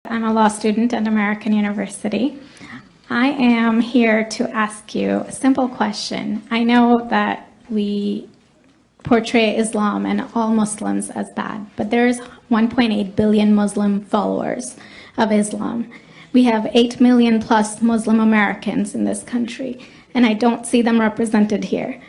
I'm a law student at American University. I am here to ask you a simple question. I know that we portray Islam and all Muslims as bad, but there's 1.8 billion Muslim followers of Islam. We have 8 million plus Muslim Americans in this country, and I don't see them represented here.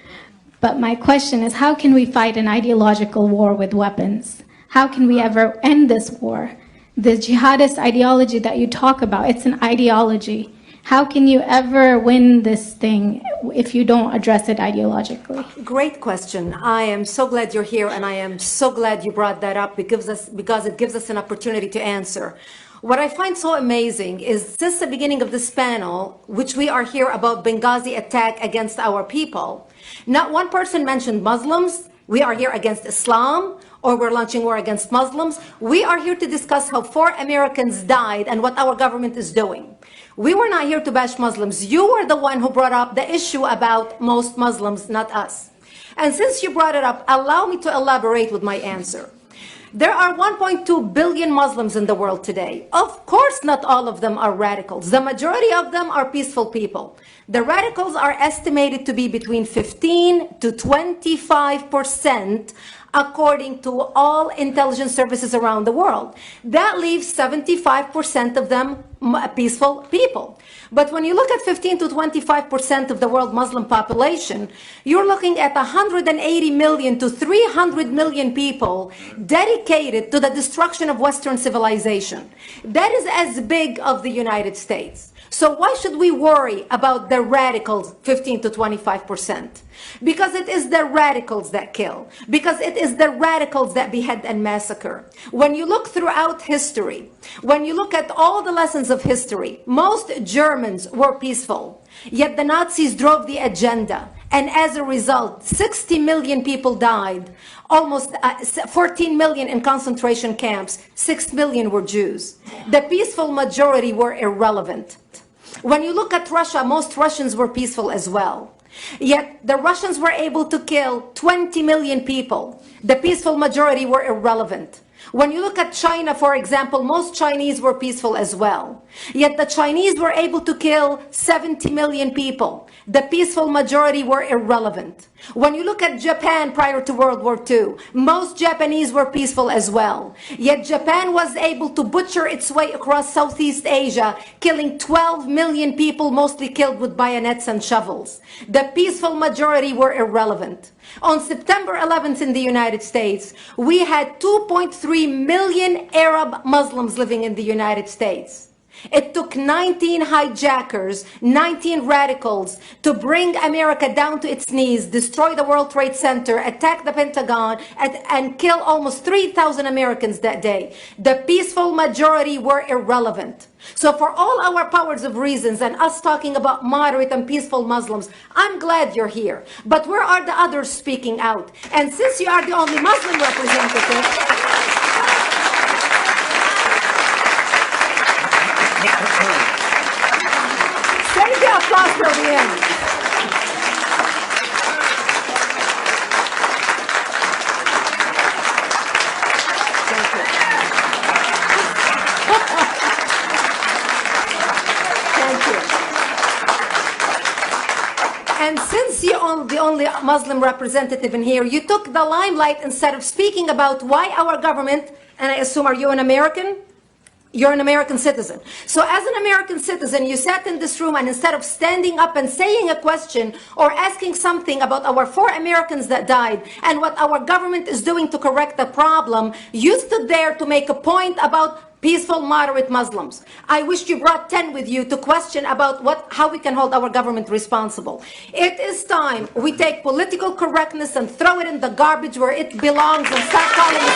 But my question is, how can we fight an ideological war with weapons? How can we ever end this war? The jihadist ideology that you talk about, it's an ideology. How can you ever win this thing if you don't address it ideologically? Great question. I am so glad you're here, and I am so glad you brought that up because it gives us an opportunity to answer. What I find so amazing is since the beginning of this panel, which we are here about Benghazi attack against our people, not one person mentioned Muslims. We are here against Islam, or we're launching war against Muslims. We are here to discuss how 4 Americans died and what our government is doing. We were not here to bash Muslims. You were the one who brought up the issue about most Muslims, not us. And since you brought it up, allow me to elaborate with my answer. There are 1.2 billion Muslims in the world today. Of course, not all of them are radicals. The majority of them are peaceful people. The radicals are estimated to be between 15 to 25%, according to all intelligence services around the world. That leaves 75% of them peaceful people. But when you look at 15 to 25% of the world Muslim population, you're looking at 180 million to 300 million people dedicated to the destruction of Western civilization. That is as big of the United States. So why should we worry about the radicals, 15 to 25%? Because it is the radicals that kill. Because it is the radicals that behead and massacre. When you look throughout history, when you look at all the lessons of history, most Germans were peaceful. Yet the Nazis drove the agenda. And as a result, 60 million people died. Almost 14 million in concentration camps. 6 million were Jews. The peaceful majority were irrelevant. When you look at Russia, most Russians were peaceful as well. Yet the Russians were able to kill 20 million people. The peaceful majority were irrelevant. When you look at China, for example, most Chinese were peaceful as well. Yet the Chinese were able to kill 70 million people. The peaceful majority were irrelevant. When you look at Japan prior to World War II, most Japanese were peaceful as well. Yet Japan was able to butcher its way across Southeast Asia, killing 12 million people, mostly killed with bayonets and shovels. The peaceful majority were irrelevant. On September 11th in the United States, we had 2.3 million Arab Muslims living in the United States. It took 19 hijackers, 19 radicals to bring America down to its knees, destroy the World Trade Center, attack the Pentagon, and kill almost 3,000 Americans that day. The peaceful majority were irrelevant. So for all our powers of reasons and us talking about moderate and peaceful Muslims, I'm glad you're here. But where are the others speaking out? And since you are the only Muslim representative, save the applause till the end. Thank you. Thank you. And since you're the only Muslim representative in here, you took the limelight instead of speaking about why our government, and I assume, are you an American? You're an American citizen. So as an American citizen, you sat in this room, and instead of standing up and saying a question or asking something about our 4 Americans that died and what our government is doing to correct the problem, you stood there to make a point about peaceful, moderate Muslims. I wish you brought 10 with you to question about how we can hold our government responsible. It is time we take political correctness and throw it in the garbage where it belongs and start calling it